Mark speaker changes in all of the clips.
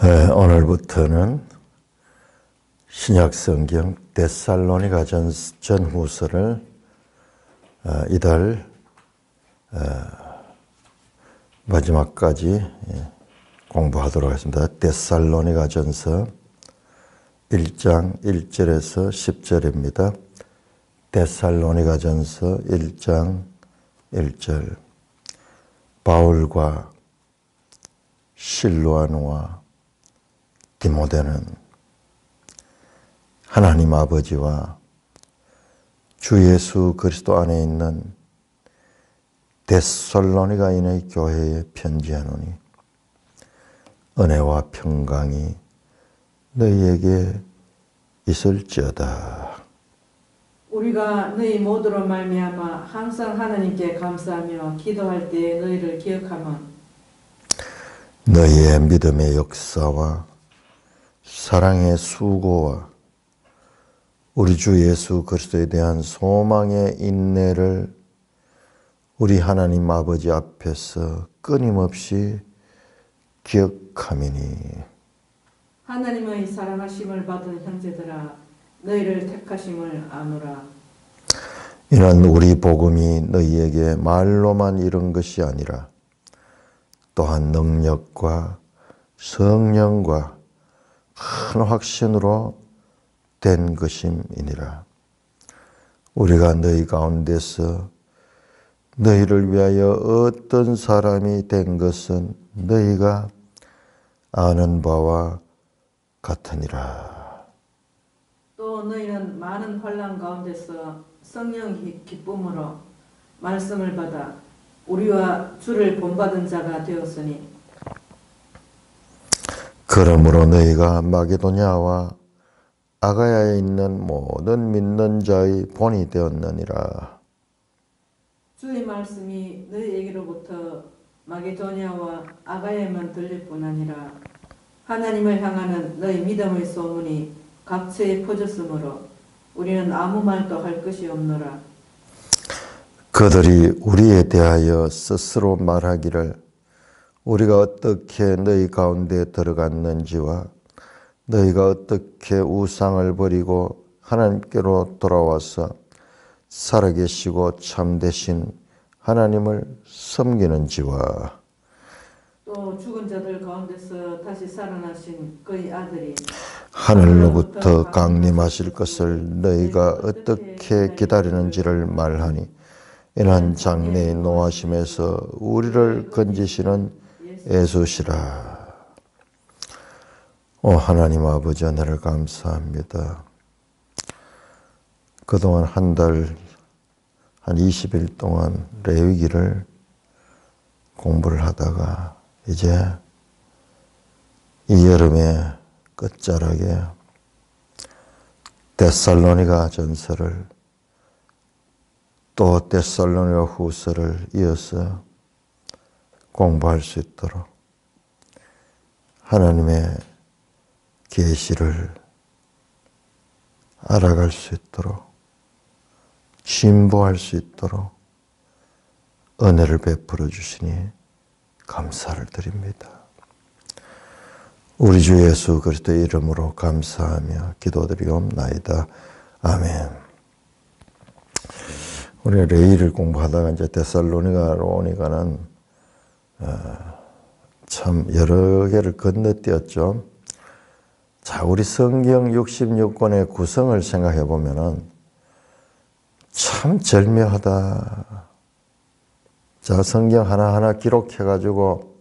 Speaker 1: 오늘부터는 신약성경 데살로니가 전후서를 이달 마지막까지 공부하도록 하겠습니다. 데살로니가 전서 1장 1절에서 10절입니다. 데살로니가 전서 1장 1절. 바울과 실로아누와 디모데는 하나님 아버지와 주 예수 그리스도 안에 있는 데살로니가인의 교회에 편지하노니 은혜와 평강이 너희에게 있을지어다.
Speaker 2: 우리가 너희 모두로 말미암아 항상 하나님께 감사하며 기도할 때에 너희를 기억하면
Speaker 1: 너희의 믿음의 역사와 사랑의 수고와 우리 주 예수 그리스도에 대한 소망의 인내를 우리 하나님 아버지 앞에서 끊임없이 기억하미니.
Speaker 2: 하나님의 사랑하심을 받은 형제들아 너희를 택하심을 아노라.
Speaker 1: 이는 우리 복음이 너희에게 말로만 이른 것이 아니라 또한 능력과 성령과 큰 확신으로 된 것임이니라. 우리가 너희 가운데서 너희를 위하여 어떤 사람이 된 것은 너희가 아는 바와 같으니라.
Speaker 2: 또 너희는 많은 환난 가운데서 성령의 기쁨으로 말씀을 받아 우리와 주를 본받은 자가 되었으니
Speaker 1: 그러므로 너희가 마게도냐와 아가야에 있는 모든 믿는 자의 본이 되었느니라.
Speaker 2: 주의 말씀이 너희에게로부터 마게도냐와 아가야에만 들릴 뿐 아니라 하나님을 향하는 너희 믿음의 소문이 각처에 퍼졌으므로 우리는 아무 말도 할 것이 없노라.
Speaker 1: 그들이 우리에 대하여 스스로 말하기를 우리가 어떻게 너희 가운데 들어갔는지와 너희가 어떻게 우상을 버리고 하나님께로 돌아와서 살아계시고 참되신 하나님을 섬기는지와
Speaker 2: 또 죽은 자들 가운데서 다시 살아나신 그의 아들이
Speaker 1: 하늘로부터 강림하실 것을 너희가 어떻게 기다리는지를 말하니 이는 장래의 노하심에서 우리를 건지시는 예수시라. 오 하나님 아버지 하늘을 감사합니다. 그동안 한 달, 한 20일 동안 레위기를 공부를 하다가 이제 이 여름의 끝자락에 데살로니가 전서를 또 데살로니가 후서를 이어서 공부할 수 있도록 하나님의 계시를 알아갈 수 있도록 진보할 수 있도록 은혜를 베풀어 주시니 감사를 드립니다. 우리 주 예수 그리스도의 이름으로 감사하며 기도드리옵나이다. 아멘. 우리가 레위기를 공부하다가 이제 데살로니가로 오니까는 참 여러 개를 건너뛰었죠. 자, 우리 성경 66권의 구성을 생각해 보면은 참 절묘하다. 자, 성경 하나하나 기록해가지고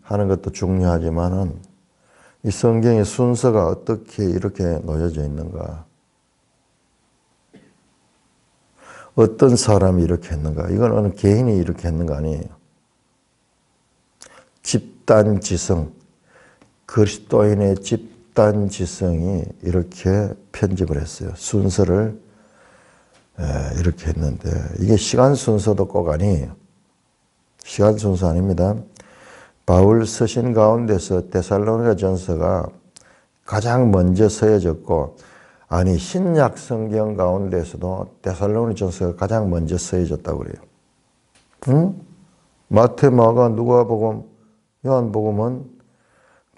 Speaker 1: 하는 것도 중요하지만은 이 성경의 순서가 어떻게 이렇게 놓여져 있는가? 어떤 사람이 이렇게 했는가? 이건 어느 개인이 이렇게 했는 거 아니에요. 집단지성, 그리스도인의 집단지성이 이렇게 편집을 했어요. 순서를 이렇게 했는데 이게 시간 순서도 꼭 아니에요. 시간 순서 아닙니다. 바울 서신 가운데서 데살로니가 전서가 가장 먼저 서여졌고 아니 신약 성경 가운데서도 데살로니가 전서가 가장 먼저 서여졌다고 그래요. 응? 마태, 마가, 누가복음, 요한복음은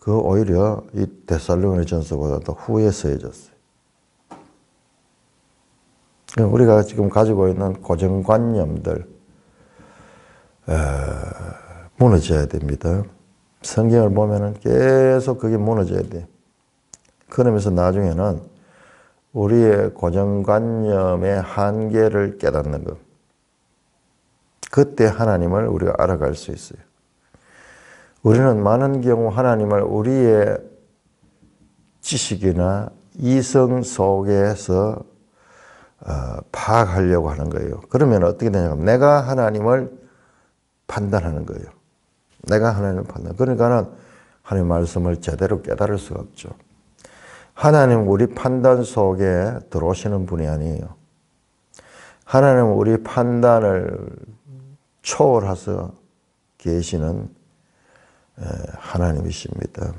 Speaker 1: 그 오히려 이 데살로니가 전서보다 더 후에 쓰여졌어요. 우리가 지금 가지고 있는 고정관념들 무너져야 됩니다. 성경을 보면은 계속 그게 무너져야 돼. 그러면서 나중에는 우리의 고정관념의 한계를 깨닫는 것. 그때 하나님을 우리가 알아갈 수 있어요. 우리는 많은 경우 하나님을 우리의 지식이나 이성 속에서 파악하려고 하는 거예요. 그러면 어떻게 되냐면 내가 하나님을 판단하는 거예요. 내가 하나님을 판단. 그러니까는 하나님 말씀을 제대로 깨달을 수가 없죠. 하나님 우리 판단 속에 들어오시는 분이 아니에요. 하나님은 우리 판단을 초월해서 계시는 하나님이십니다.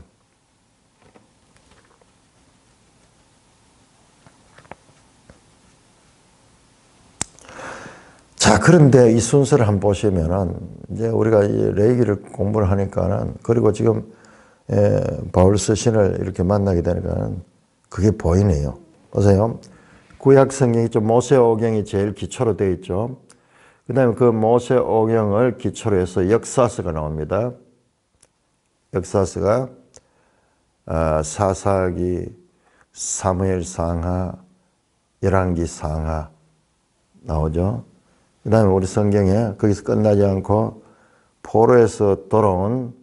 Speaker 1: 자, 그런데 이 순서를 한번 보시면은, 이제 우리가 이 레위기를 공부를 하니까는, 그리고 지금, 바울 서신을 이렇게 만나게 되니까는, 그게 보이네요. 보세요. 구약 성경이 좀 모세오경이 제일 기초로 되어 있죠. 그 다음에 그 모세오경을 기초로 해서 역사서가 나옵니다. 역사서가, 사사기, 사무엘 상하, 열왕기 상하 나오죠. 그 다음에 우리 성경에 거기서 끝나지 않고 포로에서 돌아온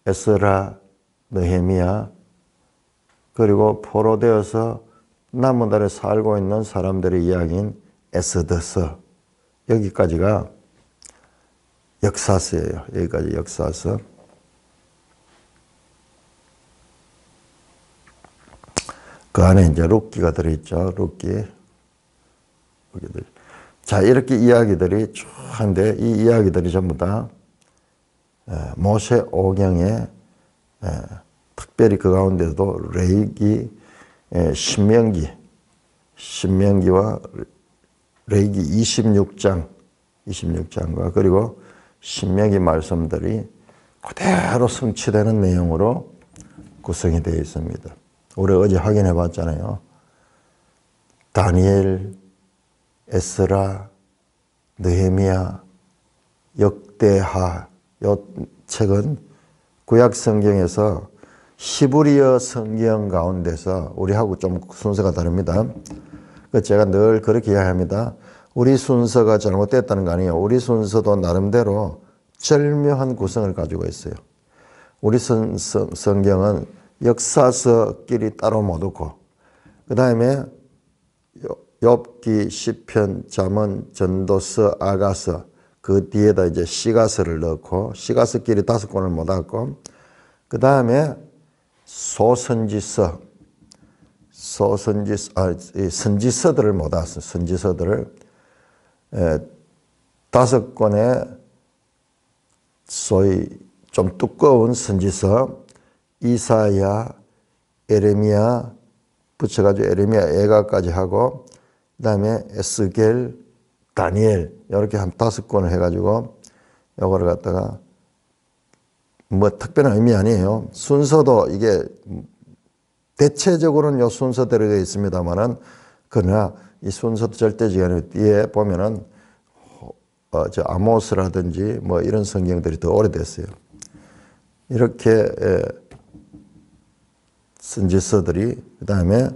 Speaker 1: 에스라, 느헤미야, 그리고 포로되어서 남은 나라에 살고 있는 사람들의 이야기인 에스더서, 여기까지가 역사서예요. 여기까지 역사서. 그 안에 이제 룻기가 들어있죠. 룻기. 자, 이렇게 이야기들이 쭉 한데, 이 이야기들이 전부 다 모세오경에, 특별히 그 가운데도 레위기, 신명기와 레위기 26장과 그리고 신명기 말씀들이 그대로 성취되는 내용으로 구성이 되어 있습니다. 우리 어제 확인해 봤잖아요. 다니엘, 에스라, 느헤미야, 역대하, 이 책은 구약 성경에서 히브리어 성경 가운데서 우리하고 좀 순서가 다릅니다. 제가 늘 그렇게 이야기합니다. 우리 순서가 잘못됐다는 거 아니에요. 우리 순서도 나름대로 절묘한 구성을 가지고 있어요. 우리 성경은 역사서끼리 따로 못 두고, 그 다음에 욥기, 시편, 잠언, 전도서, 아가서, 그 뒤에다 이제 시가서를 넣고, 시가서끼리 5권을 못 하고, 그 다음에 선지서들을 못 왔어요. 선지서들을 5권의 소위 좀 두꺼운 선지서, 이사야, 에레미야 붙여가지고 에레미야 애가까지 하고, 그 다음에 에스겔, 다니엘 이렇게 한 5권을 해가지고 요거를 갖다가 뭐 특별한 의미 아니에요. 순서도 이게 대체적으로는 요 순서대로 되어 있습니다만은, 그러나 이 순서도 절대적인 뒤에 보면은 저 아모스라든지 뭐 이런 성경들이 더 오래됐어요. 이렇게 선지서들이, 그 다음에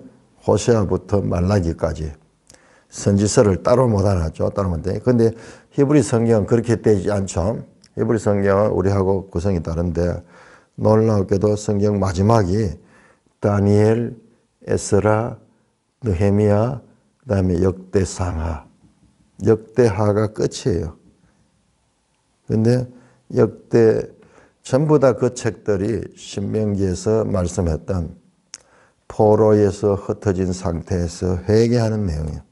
Speaker 1: 호세아부터 말라기까지 선지서를 따로 못 알았죠. 따로 못 돼. 근데 히브리 성경은 그렇게 되지 않죠. 히브리 성경은 우리하고 구성이 다른데, 놀랍게도 성경 마지막이 다니엘, 에스라, 느헤미야, 그 다음에 역대상하, 역대하가 끝이에요. 근데 전부 다 그 책들이 신명기에서 말씀했던 포로에서 흩어진 상태에서 회개하는 내용이에요.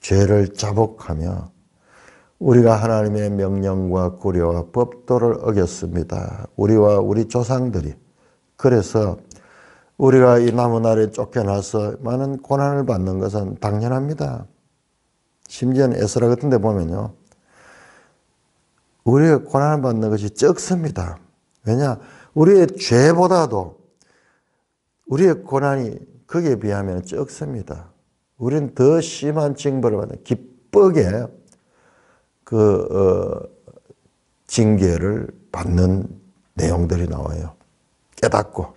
Speaker 1: 죄를 자복하며 우리가 하나님의 명령과 구려와 법도를 어겼습니다. 우리와 우리 조상들이. 그래서 우리가 이 남은 날에 쫓겨나서 많은 고난을 받는 것은 당연합니다. 심지어는 에스라 같은 데 보면요, 우리가 고난을 받는 것이 적습니다. 왜냐? 우리의 죄보다도 우리의 고난이 거기에 비하면 적습니다. 우리는 더 심한 징벌을 받는 기쁘게 징계를 받는 내용들이 나와요. 깨닫고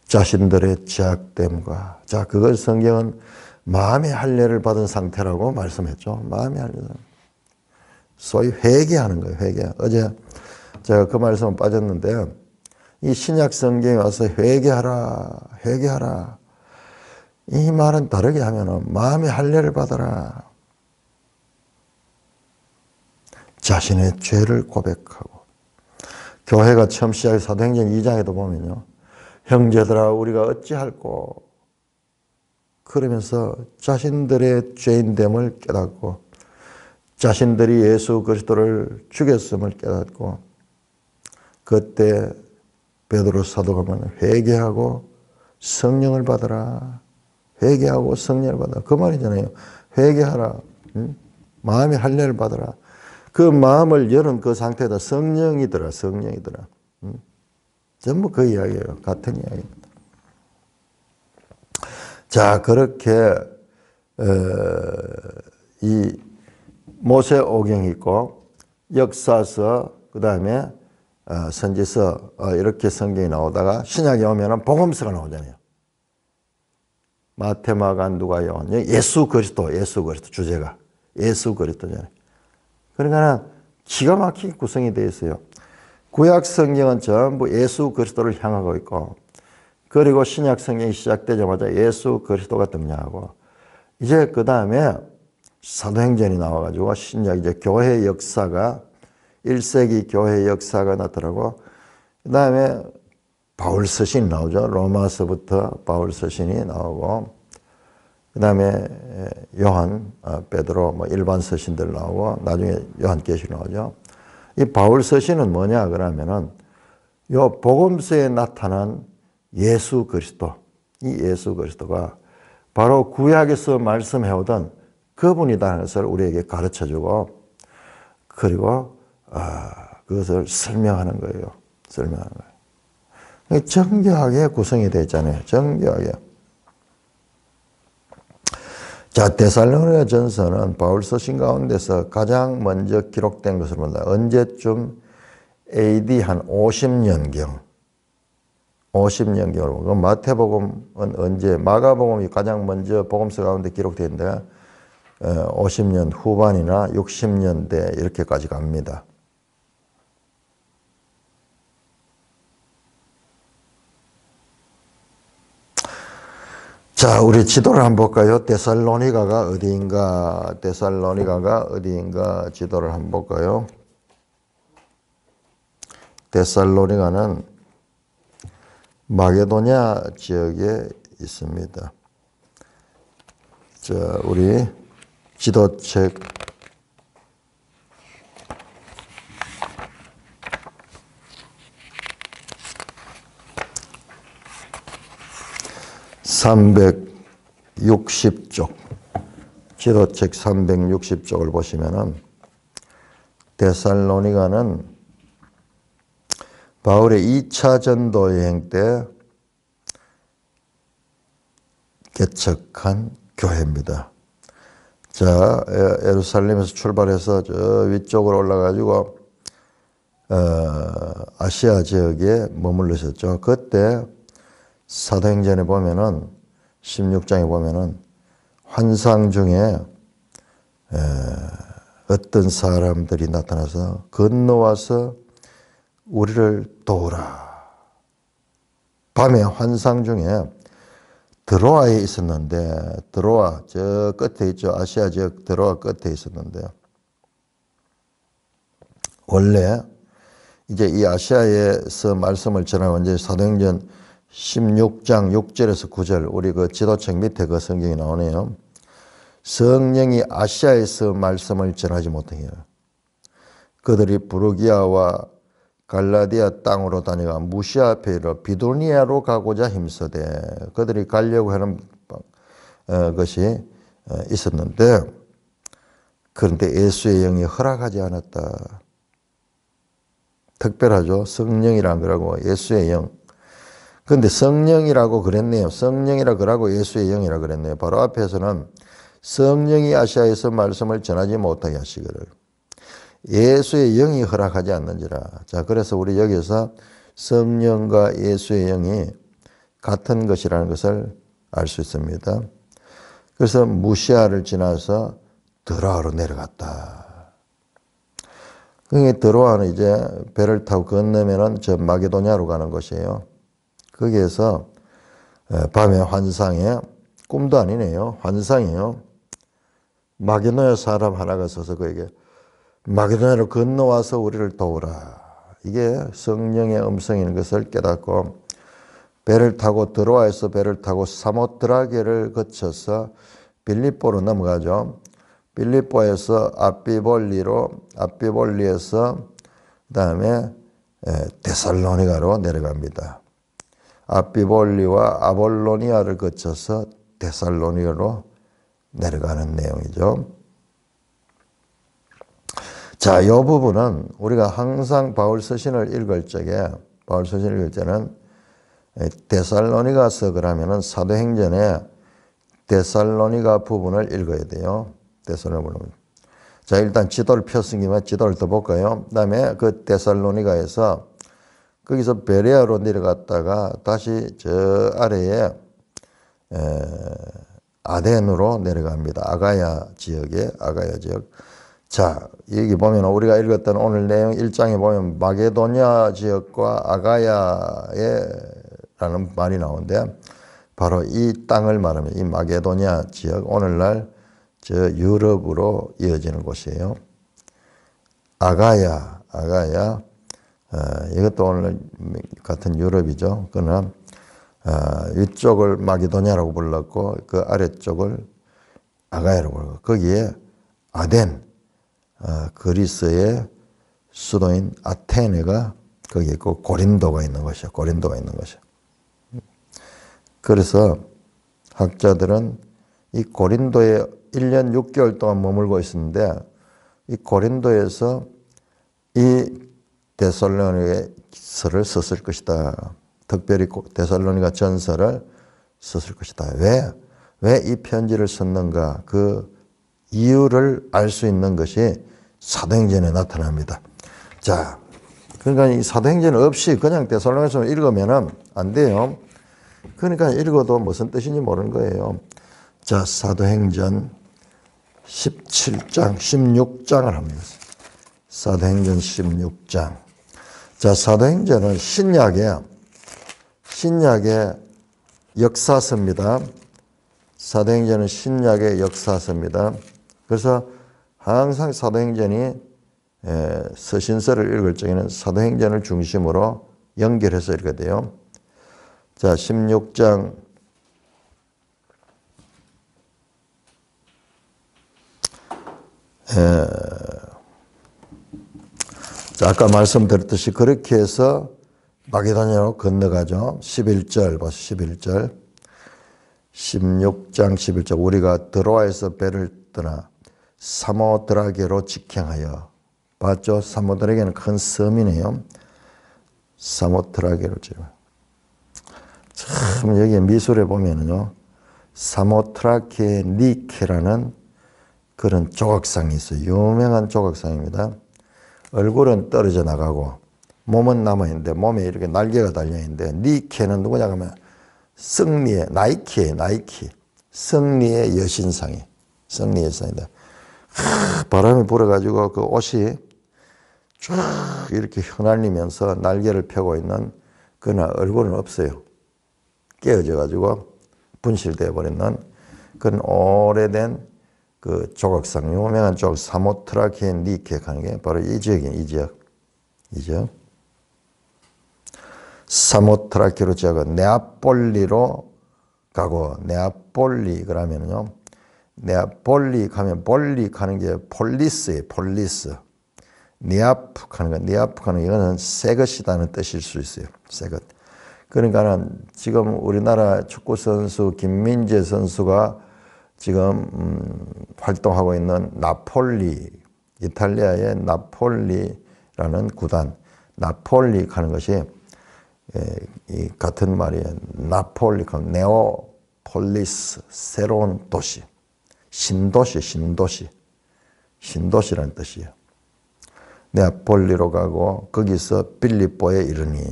Speaker 1: 자신들의 죄악됨과 그걸 성경은 마음의 할례를 받은 상태라고 말씀했죠. 마음의 할례. 소위 회개하는 거예요. 회개. 어제 제가 그 말씀은 빠졌는데 이 신약 성경에 와서 회개하라. 이 말은 다르게 하면은 마음의 할례를 받아라. 자신의 죄를 고백하고 교회가 처음 시작해 사도행전 2장에도 보면요. 형제들아 우리가 어찌할꼬 그러면서 자신들의 죄인됨을 깨닫고 자신들이 예수 그리스도를 죽였음을 깨닫고 그때 베드로 사도가 말하는 회개하고 성령을 받아라. 회개하고 성령을 받아라. 그 말이잖아요. 회개하라. 마음의 할례를 받아라. 그 마음을 열은 그 상태에다 성령이더라. 전부 그 이야기예요. 같은 이야기입니다. 자, 그렇게 이 모세오경이 있고 역사서 그 다음에 선지서 이렇게 성경이 나오다가 신약에 오면은 복음서가 나오잖아요. 마태, 마가, 누가, 요한. 예수 그리스도 주제가 예수 그리스도잖아요. 그러니까 기가 막히게 구성이 되어 있어요. 구약 성경은 전부 예수 그리스도를 향하고 있고 그리고 신약 성경이 시작되자마자 예수 그리스도가 등장하고 이제 그 다음에 사도행전이 나와가지고 신약 이제 교회 역사가 1세기 교회 역사가 나타나고 그 다음에 바울 서신이 나오죠. 로마서부터 바울 서신이 나오고 그 다음에 요한, 베드로 뭐 일반 서신들 나오고 나중에 요한계시록 나오죠. 이 바울 서신은 뭐냐 그러면은 요 복음서에 나타난 예수 그리스도, 이 예수 그리스도가 바로 구약에서 말씀해오던 그분이라는 것을 우리에게 가르쳐주고 그리고 그것을 설명하는 거예요. 정교하게 구성이 되어 있잖아요. 정교하게. 자, 데살로니가 전서는 바울 서신 가운데서 가장 먼저 기록된 것으로 본다. 언제쯤 AD 한 50년경으로. 마태복음은 언제, 마가복음이 가장 먼저 복음서 가운데 기록되어 있는데 50년 후반이나 60년대 이렇게까지 갑니다. 자, 우리 지도를 한번 볼까요? 데살로니가가 어디인가 지도를 한번 볼까요? 데살로니가는 마게도냐 지역에 있습니다. 자, 우리 지도책 360쪽, 지도책 360쪽을 보시면은 데살로니가는 바울의 2차 전도 여행 때 개척한 교회입니다. 자, 예루살렘에서 출발해서 저 위쪽으로 올라가지고 아시아 지역에 머물르셨죠. 그때 사도행전에 보면은 16장에 보면은 환상 중에 어떤 사람들이 나타나서 건너와서 우리를 도우라. 밤에 환상 중에 드로아에 있었는데, 드로아 저 끝에 있죠. 아시아 지역 드로아 끝에 있었는데 원래 이제 이 아시아에서 말씀을 전하고 이제 사도행전 16장 6절에서 9절 우리 그 지도책 밑에 그 성경이 나오네요. 성령이 아시아에서 말씀을 전하지 못해요. 그들이 부르기아와 갈라디아 땅으로 다니가 무시아 페로 비두니아로 가고자 힘쓰되 그들이 가려고 하는 것이 있었는데 그런데 예수의 영이 허락하지 않았다. 특별하죠. 성령이란 거라고 예수의 영. 근데 성령이라고 그랬네요. 성령이라 그러고 예수의 영이라 그랬네요. 바로 앞에서는 성령이 아시아에서 말씀을 전하지 못하게 하시기를 예수의 영이 허락하지 않는지라. 자, 그래서 우리 여기서 성령과 예수의 영이 같은 것이라는 것을 알 수 있습니다. 그래서 무시아를 지나서 드로아로 내려갔다. 그게 드로아는 이제 배를 타고 건너면은 저 마게도냐로 가는 곳이에요. 거기에서 밤에 환상에 꿈도 아니네요. 환상이에요. 마게도냐 사람 하나가 서서 그에게 마게도냐로 건너와서 우리를 도우라. 이게 성령의 음성인 것을 깨닫고 배를 타고 드로아에서 배를 타고 사모드라게를 거쳐서 빌립보로 넘어가죠. 빌립보에서 아비볼리에서 그다음에 데살로니가로 내려갑니다. 아비볼리와 아볼로니아를 거쳐서 데살로니가로 내려가는 내용이죠. 자, 이 부분은 우리가 항상 바울 서신을 읽을 때는 데살로니가서 그러면은 사도행전에 데살로니가 부분을 읽어야 돼요. 데살로니가. 자, 일단 지도를 폈으니까 지도를 더 볼까요? 그다음에 그 데살로니가에서 거기서 베레아로 내려갔다가 다시 저 아래에 아덴으로 내려갑니다. 아가야 지역. 자, 여기 보면 우리가 읽었던 오늘 내용 1장에 보면 마게도냐 지역과 아가야라는 말이 나오는데 바로 이 땅을 말하면 이 마게도냐 지역, 오늘날 저 유럽으로 이어지는 곳이에요. 아가야, 이것도 오늘 같은 유럽이죠. 그러나 위쪽을 마게도냐라고 불렀고 그 아래쪽을 아가야라고 불렀고 거기에 아덴, 그리스의 수도인 아테네가 거기 있고 고린도가 있는 것이요. 그래서 학자들은 이 고린도에 1년 6개월 동안 머물고 있었는데 이 고린도에서 이 데살로니가서를 썼을 것이다. 특별히 데살로니가 전서를 썼을 것이다. 왜 이 편지를 썼는가? 그 이유를 알 수 있는 것이 사도행전에 나타납니다. 자, 그러니까 이 사도행전 없이 그냥 데살로니가서 읽으면 안 돼요. 그러니까 읽어도 무슨 뜻인지 모르는 거예요. 자, 사도행전 17장, 16장을 합니다. 사도행전 16장. 자, 사도행전은 신약의 역사서입니다. 사도행전은 신약의 역사서입니다. 그래서 항상 사도행전이 서신서를 읽을 적에는 사도행전을 중심으로 연결해서 읽어야 돼요. 자, 16장 자, 아까 말씀드렸듯이 그렇게 해서 마게도냐로 건너가죠. 11절 보세요. 11절 16장 11절 우리가 드로아에서 배를 떠나 사모드라게로 직행하여 봤죠? 사모드라게는 큰 섬이네요. 사모드라게로 지금 참 여기 미술에 보면은요 사모트라케니케라는 그런 조각상이 있어요. 유명한 조각상입니다. 얼굴은 떨어져 나가고 몸은 남아있는데 몸에 이렇게 날개가 달려있는데 니케는 누구냐 하면 승리의 나이키 승리의 여신상이 승리의 여신상이다. 바람이 불어가지고 그 옷이 쫙 이렇게 휘날리면서 날개를 펴고 있는 그러나 얼굴은 없어요. 깨어져 가지고 분실되어 버리는 그런 오래된 그 조각상, 유명한 조각 사모트라케니케 하는 게 바로 이 지역이에요. 이 지역. 사모트라케로 지어가 네아폴리로 가고 네아폴리 그러면은요. 네아폴리 가면 볼리 가는 게 폴리스예요. 폴리스. 니아프 하는 거, 니아프 하는 이거는 새 것이다는 뜻일 수 있어요. 새 것. 그러니까는 지금 우리나라 축구 선수 김민재 선수가 지금 활동하고 있는 나폴리, 이탈리아의 나폴리라는 구단, 나폴릭 하는 것이 이 같은 말이에요. 나폴릭, 네오폴리스, 새로운 도시, 신도시라는 뜻이에요. 네아폴리로 가고 거기서 빌립보에 이르니.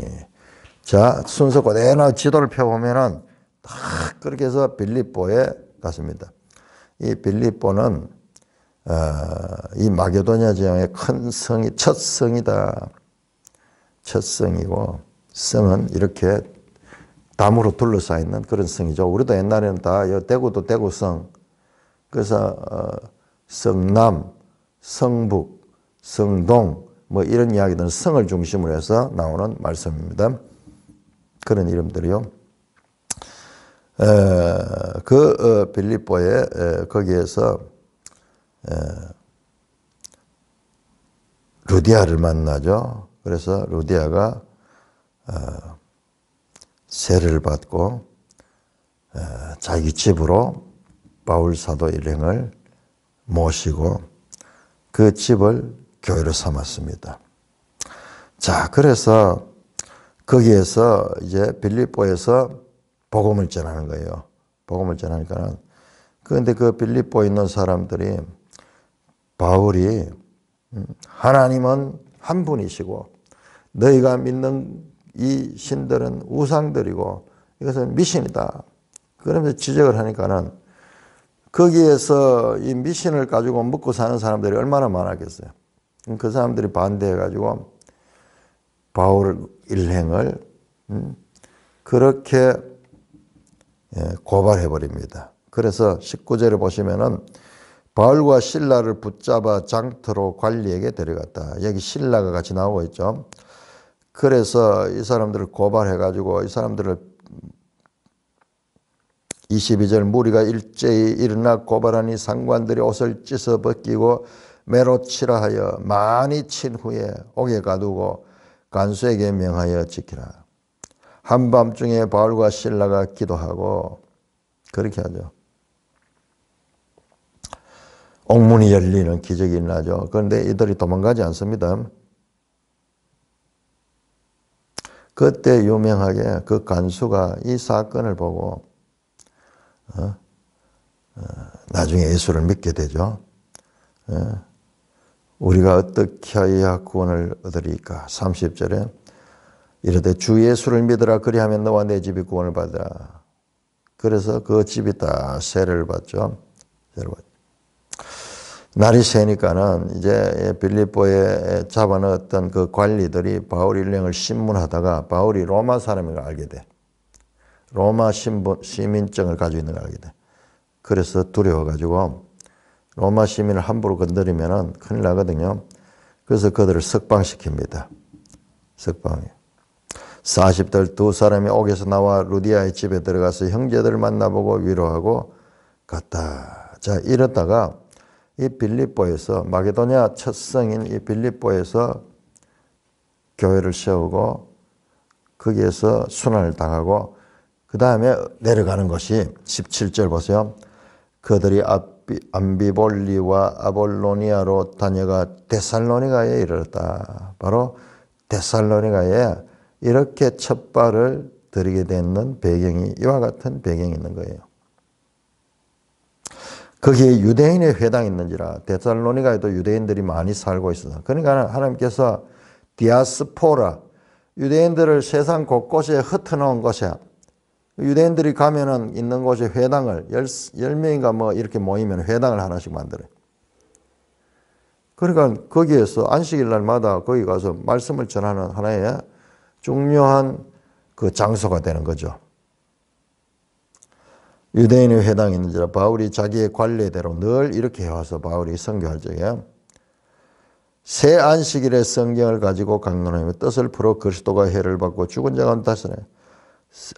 Speaker 1: 자, 순서 그대로 지도를 펴보면은 딱 그렇게 해서 빌립보에 갔습니다. 이 빌립보는 이 마게도냐 지방의 큰 성이 첫 성이다. 첫 성이고 성은 이렇게 담으로 둘러싸여 그런 성이죠. 우리도 옛날에는 다 대구도 대구성. 그래서 성남, 성북, 성동 뭐 이런 이야기들은 성을 중심으로 해서 나오는 말씀입니다. 그런 이름들이요. 빌립보에 거기에서 루디아를 만나죠. 그래서 루디아가 세례를 받고 자기 집으로 바울 사도 일행을 모시고 그 집을 교회로 삼았습니다. 자, 그래서 거기에서 이제 빌립보에서 복음을 전하는 거예요. 복음을 전하니까는. 그런데 그 빌립보에 있는 사람들이 바울이 하나님은 한 분이시고 너희가 믿는 이 신들은 우상들이고 이것은 미신이다. 그러면서 지적을 하니까는 거기에서 이 미신을 가지고 먹고 사는 사람들이 얼마나 많았겠어요. 그 사람들이 반대해가지고 바울 일행을 그렇게 고발해버립니다. 그래서 19절에 보시면은 바울과 실라를 붙잡아 장터로 관리에게 데려갔다. 여기 실라가 같이 나오고 있죠. 그래서 이 사람들을 고발해가지고 이 사람들을 22절 무리가 일제히 일어나 고발하니 상관들이 옷을 찢어 벗기고 매로 치라 하여 많이 친 후에 옥에 가두고 간수에게 명하여 지키라. 한밤중에 바울과 실라가 기도하고 그렇게 하죠. 옥문이 열리는 기적이 일어나죠. 그런데 이들이 도망가지 않습니다. 그때 유명하게 그 간수가 이 사건을 보고 나중에 예수를 믿게 되죠. 우리가 어떻게 하여야 구원을 얻으리까? 30절에 이르되 주 예수를 믿으라 그리하면 너와 내 집이 구원을 받으라. 그래서 그 집이 다 세례를 받죠. 날이 새니까는 이제 빌립보에 잡아넣었던 그 관리들이 바울 일행을 신문하다가 바울이 로마 사람인 걸 알게 돼. 로마 시민증을 가지고 있는 걸 알게 돼. 그래서 두려워가지고 로마 시민을 함부로 건드리면 큰일 나거든요. 그래서 그들을 석방시킵니다. 석방이. 40들 두 사람이 옥에서 나와 루디아의 집에 들어가서 형제들을 만나보고 위로하고 갔다. 자, 이러다가 이 빌립보에서 마게도냐 첫 성인 이 빌립보에서 교회를 세우고 거기에서 순환을 당하고 그 다음에 내려가는 것이 17절 보세요. 그들이 암비볼리와 아볼로니아로 다녀가 데살로니가에 이르렀다. 바로 데살로니가에 이렇게 첫 발을 들이게 되는 배경이 이와 같은 배경이 있는 거예요. 거기에 유대인의 회당이 있는지라 데살로니가에도 유대인들이 많이 살고 있어서 그러니까 하나님께서 디아스포라 유대인들을 세상 곳곳에 흩어놓은 곳에 유대인들이 가면은 있는 곳에 회당을 10명인가 뭐 이렇게 모이면 회당을 하나씩 만들어요. 그러니까 거기에서 안식일 날마다 거기 가서 말씀을 전하는 하나의 중요한 그 장소가 되는 거죠. 유대인의 회당이 있는지라 바울이 자기의 관례대로 늘 이렇게 해와서 바울이 선교할 적에 새 안식일의 성경을 가지고 강론하며 뜻을 풀어 그리스도가 해를 받고 죽은 자가 온다시네.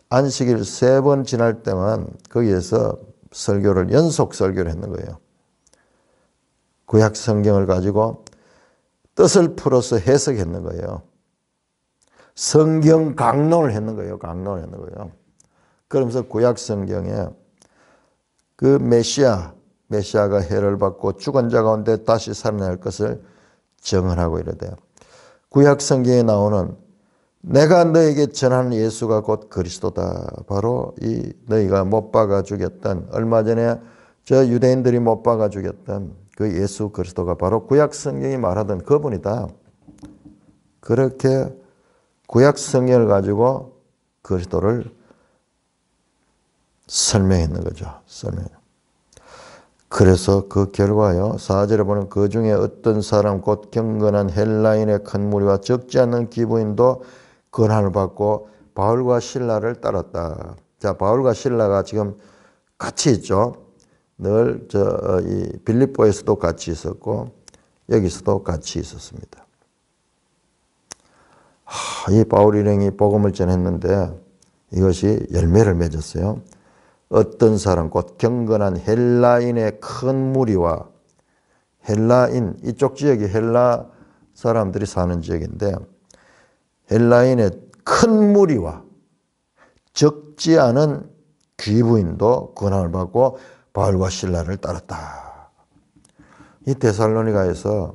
Speaker 1: 안식일 3번 지날 때만 거기에서 설교를 연속 설교를 했는 거예요. 구약 성경을 가지고 뜻을 풀어서 해석했는 거예요. 성경 강론을 했는 거예요. 강론을 했는 거예요. 그러면서 구약 성경에 그 메시아가 해를 받고 죽은 자 가운데 다시 살아날 것을 증언하고 이러대요. 구약 성경에 나오는 내가 너에게 전하는 예수가 곧 그리스도다. 바로 이 너희가 못 박아 죽였던, 얼마 전에 저 유대인들이 못 박아 죽였던 그 예수 그리스도가 바로 구약 성경이 말하던 그분이다. 그렇게 구약 성경을 가지고 그리스도를 설명했는 거죠. 그래서 그 결과요. 4절에 보면 그 중에 어떤 사람 곧 경건한 헬라인의 큰 무리와 적지 않는 기부인도 권한을 받고 바울과 실라를 따랐다. 자, 바울과 실라가 지금 같이 있죠. 늘 이 빌립보에서도 같이 있었고 여기서도 같이 있었습니다. 이 바울 일행이 복음을 전했는데 이것이 열매를 맺었어요. 어떤 사람 곧 경건한 헬라인의 큰 무리와, 헬라인, 이쪽 지역이 헬라 사람들이 사는 지역인데 헬라인의 큰 무리와 적지 않은 귀부인도 권한을 받고 바울과 실라를 따랐다. 이 데살로니가에서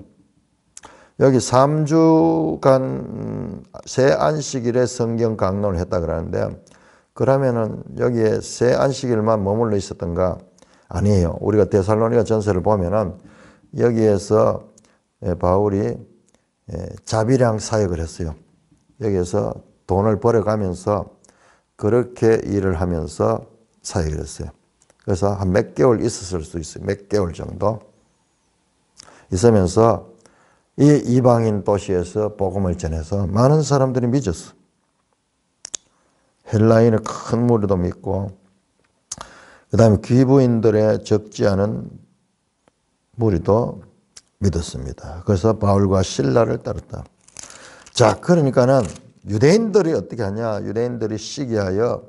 Speaker 1: 여기 3주간 새 안식일에 성경 강론을 했다 그러는데 그러면은 여기에 새 안식일만 머물러 있었던가? 아니에요. 우리가 데살로니가 전서를 보면은 여기에서 바울이 자비량 사역을 했어요. 여기에서 돈을 벌어가면서 그렇게 일을 하면서 사역을 했어요. 그래서 한 몇 개월 있었을 수 있어요. 몇 개월 정도 있으면서 이 이방인 도시에서 복음을 전해서 많은 사람들이 믿었어. 헬라인의 큰 무리도 믿고 그 다음에 귀부인들의 적지 않은 무리도 믿었습니다. 그래서 바울과 실라를 따랐다. 자, 그러니까는 유대인들이 어떻게 하냐. 유대인들이 시기하여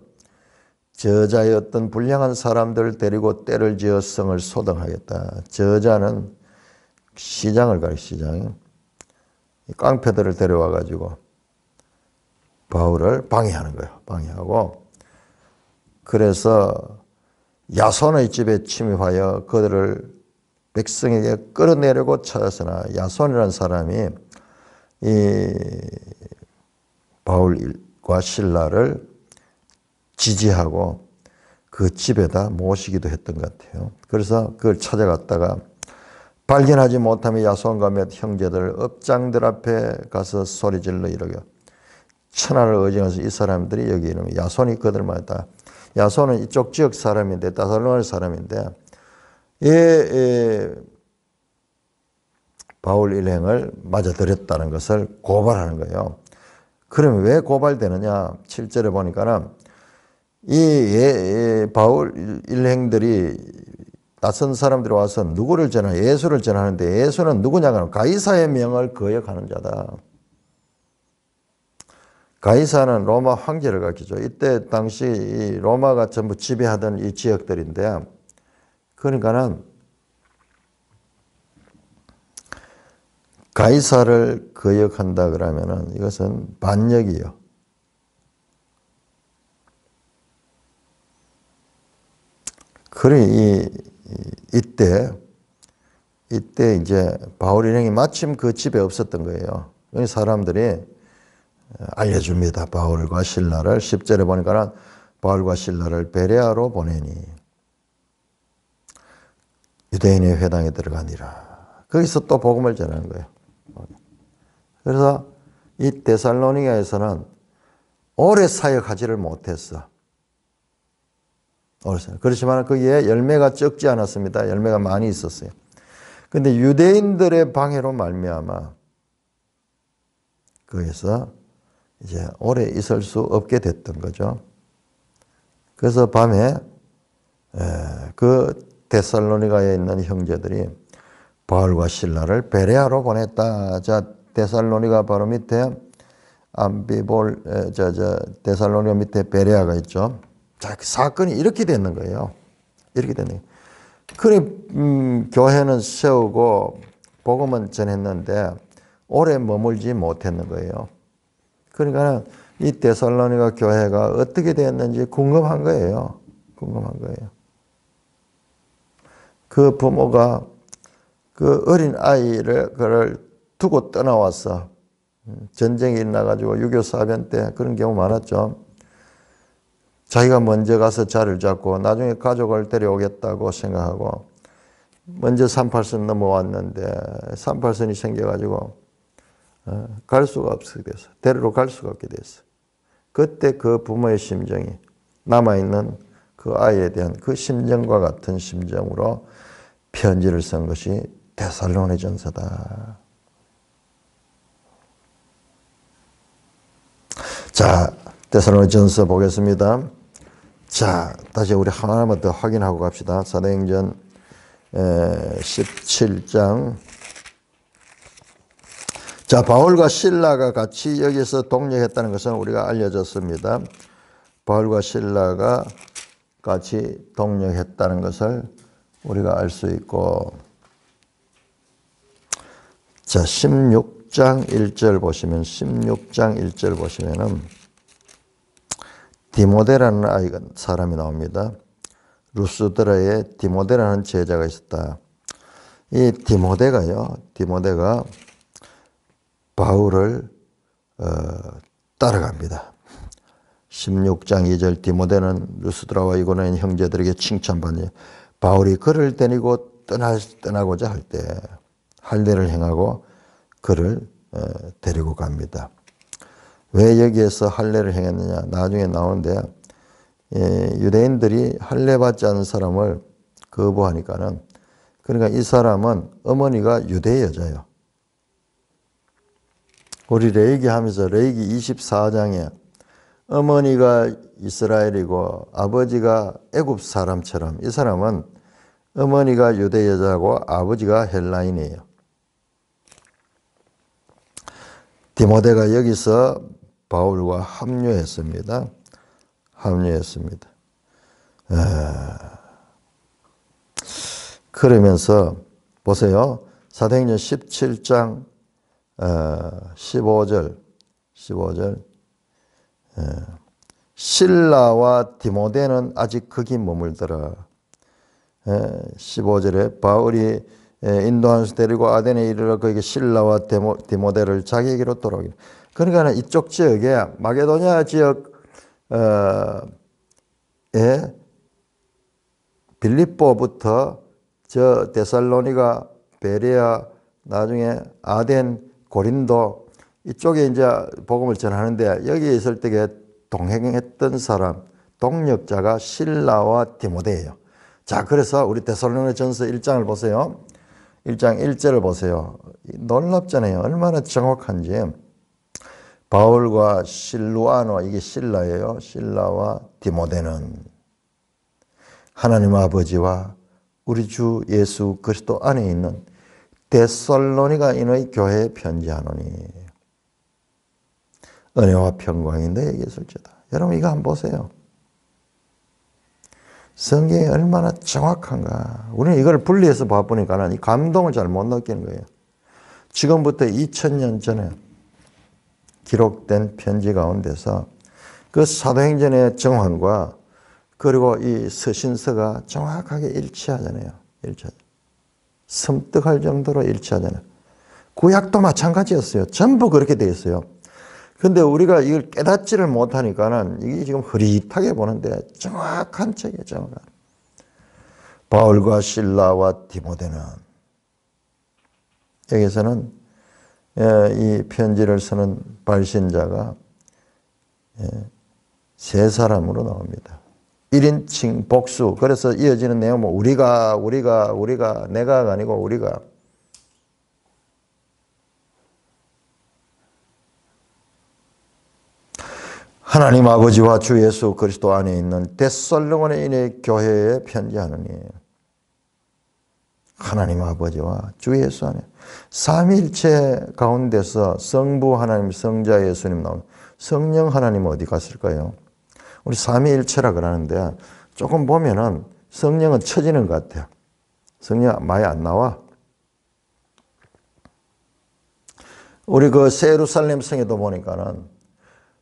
Speaker 1: 저자의 어떤 불량한 사람들을 데리고 때를 지어 성을 소동하겠다. 저자는 시장을 가리켜 시장. 깡패들을 데려와 가지고 바울을 방해하는 거예요. 방해하고 그래서 야손의 집에 침입하여 그들을 백성에게 끌어내려고 찾았으나 야손이라는 사람이 이 바울과 실라를 지지하고 그 집에다 모시기도 했던 것 같아요. 그래서 그걸 찾아갔다가 발견하지 못하면 야손과 몇 형제들 업장들 앞에 가서 소리질러 이러고 천하를 어지러서 이 사람들이 여기 이러면 야손이 그들만 했다. 야손은 이쪽 지역 사람인데 데살로니가 사람인데 바울 일행을 맞아들였다는 것을 고발하는 거예요. 그러면 왜 고발되느냐? 7절에 보니까는 이 바울 일행들이 낯선 사람들이 와서 누구를 전하냐? 예수를 전하는데 예수는 누구냐가 가이사의 명을 거역하는 자다. 가이사는 로마 황제를 가리키죠. 이때 당시 이 로마가 전부 지배하던 이 지역들인데 그러니까는 가이사를 거역한다 그러면은 이것은 반역이요. 그래 이때 이제 바울 일행이 마침 그 집에 없었던 거예요. 사람들이 알려줍니다. 바울과 실라를 10절에 보니까는 바울과 실라를 베레아로 보내니 유대인의 회당에 들어가니라. 거기서 또 복음을 전하는 거예요. 그래서 이 데살로니가에서는 오래 사역하지를 못했어. 그렇지만 거기에 열매가 적지 않았습니다. 열매가 많이 있었어요. 그런데 유대인들의 방해로 말미암아 거기서 이제 오래 있을 수 없게 됐던 거죠. 그래서 밤에 그 데살로니가에 있는 형제들이 바울과 실라를 베레아로 보냈다. 자, 데살로니가 바로 밑에 암비볼, 데살로니가 밑에 베레아가 있죠. 자, 그 사건이 이렇게 되는 거예요. 이렇게 되는 거예요. 그래, 교회는 세우고 복음은 전했는데 오래 머물지 못했는 거예요. 그러니까 이 데살로니가 교회가 어떻게 되었는지 궁금한 거예요. 궁금한 거예요. 그 부모가 그 어린 아이를 그를 두고 떠나왔어. 전쟁이 일어나가지고 6.25 사변 때 그런 경우 많았죠. 자기가 먼저 가서 자리를 잡고 나중에 가족을 데려오겠다고 생각하고 먼저 38선 넘어왔는데 38선이 생겨가지고 갈 수가 없게 됐어. 데리러 갈 수가 없게 됐어. 그때 그 부모의 심정이 남아있는 그 아이에 대한 그 심정과 같은 심정으로 편지를 쓴 것이 데살로니전서다. 자, 데살로니전서 보겠습니다. 자, 다시 우리 하나만 더 확인하고 갑시다. 사도행전 17장. 자, 바울과 실라가 같이 여기서 동역했다는 것은 우리가 알려졌습니다. 바울과 실라가 같이 동역했다는 것을 우리가 알 수 있고, 자, 16장 1절 보시면, 16장 1절 보시면은 디모데라는 아이가 사람이 나옵니다. 루스드라에 디모데라는 제자가 있었다. 이 디모데가 바울을 따라갑니다. 16장 2절 디모데는 루스드라와 이고노인 형제들에게 칭찬받니 바울이 그를 데리고 떠나고자 할 때 할례를 행하고 그를 데리고 갑니다. 왜 여기에서 할례를 행했느냐? 나중에 나오는데 유대인들이 할례 받지 않은 사람을 거부하니까는 그러니까 이 사람은 어머니가 유대 여자예요. 우리 레위기 하면서 레위기 24장에 어머니가 이스라엘이고 아버지가 애굽 사람처럼 이 사람은 어머니가 유대 여자고 아버지가 헬라인이에요. 디모데가 여기서 바울과 합류했습니다. 그러면서 보세요. 사도행전 17장 15절 실라와 디모데는 아직 거기 머물더라. 15절에 바울이 인도하면서 데리고 아덴에 이르러 거기 실라와 디모데를 자기에게로 돌아오기로. 그러니까 이쪽 지역에 마게도냐 지역에 빌립보부터 저 데살로니가, 베레아, 나중에 아덴, 고린도 이쪽에 이제 복음을 전하는데 여기에 있을 때에 동행했던 사람, 동역자가 실라와 디모데예요. 자, 그래서 우리 데살로니전서 1장을 보세요. 1장 1절을 보세요. 놀랍잖아요. 얼마나 정확한지. 바울과 실루아노, 이게 실라예요. 실라와 디모데는 하나님 아버지와 우리 주 예수 그리스도 안에 있는 데살로니가인의 교회에 편지하노니 은혜와 평강이 너에게 있을지어다. 여러분 이거 한번 보세요. 성경이 얼마나 정확한가. 우리는 이걸 분리해서 봐보니까 이 감동을 잘 못 느끼는 거예요. 지금부터 2000년 전에 기록된 편지 가운데서 그 사도행전의 정황과 그리고 이 서신서가 정확하게 일치하잖아요. 섬뜩할 정도로 일치하잖아요. 구약도 마찬가지였어요. 전부 그렇게 되어 있어요. 근데 우리가 이걸 깨닫지를 못하니까는 이게 지금 흐릿하게 보는데 정확한 책이에요, 정확한. 바울과 실라와 디모데는 여기서는 이 편지를 쓰는 발신자가 세 사람으로 나옵니다. 1인칭 복수. 그래서 이어지는 내용 뭐 우리가 내가가 아니고 우리가. 하나님 아버지와 주 예수 그리스도 안에 있는 데살로니가인의 교회에 편지하노니 하나님 아버지와 주 예수 안에 삼위일체 가운데서 성부 하나님, 성자 예수님 나오는 성령 하나님 어디 갔을까요? 우리 삼위일체라 그러는데 조금 보면은 성령은 처지는 것 같아요. 성령 많이 안 나와. 우리 그 새 예루살렘 성에도 보니까는